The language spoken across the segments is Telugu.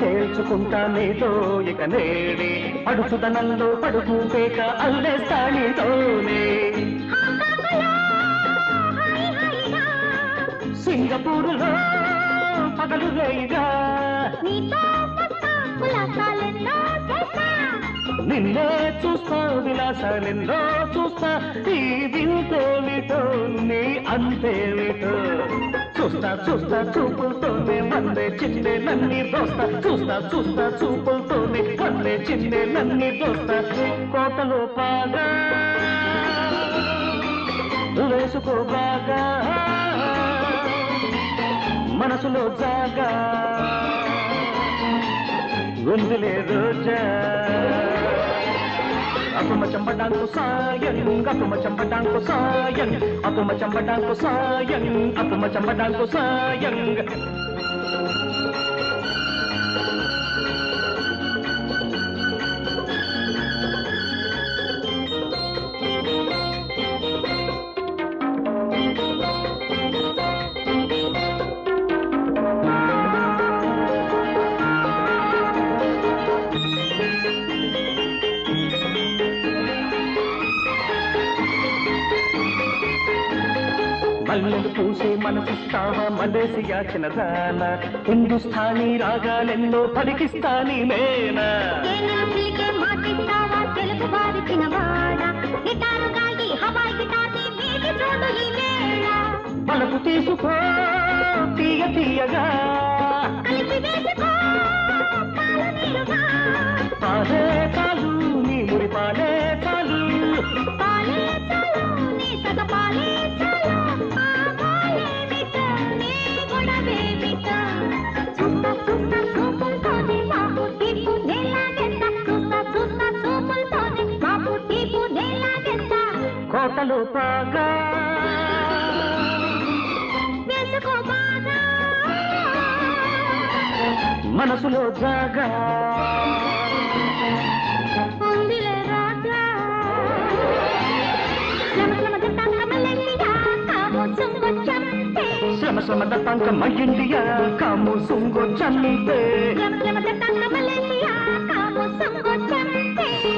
తేల్చుకుంటా నీతో ఇక నేడే పడుచుదనంలో పడుకు పేక అల్లేస్తానితోనే సింగపూరులో పగలు రేయిగా నిన్నే చూస్తా విలాసాలెన్నో చూస్తా ఈ వింతేమిటో నీ అంతేమిటో చూస్తా చూస్తా చూపులతోనే మందే చిన్నే నన్ని దోస్తా చూస్తా చూస్తా చూపులతోనే మందే చిన్నే నన్ని దోస్తా కోటలో పాగా వేసుకో బాగా మనసులో జాగా ఉందిలే రోజా అపుమ చంపడానికి సాయం అపుమ చంపడానికి సాయం అపుమ చంపడానికి సాయం అపుమ చంపడానికి సాయం మల్లెలు పూసే మనసిస్తావా మలేసియా చిన్నదాన హిందుస్థానీ రాగాలెన్నో పలికిస్తాని మేనా పలుకు తీసుకో తీయ తీయగా పాలే కాలు నీ మురి పాలే కాలు కోటలో పాగా మనసులో జాగా శ్రమ శ్రమ దత్తాంక మయ్యిండియా కాము సుంగో చంపే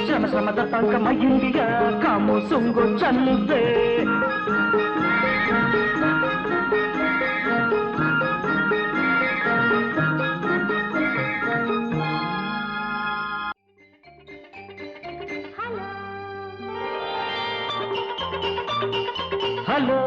శ్రమ శ్రమ దత్తాంక మయ్యిండియా కాము సుంగో చంపే హలో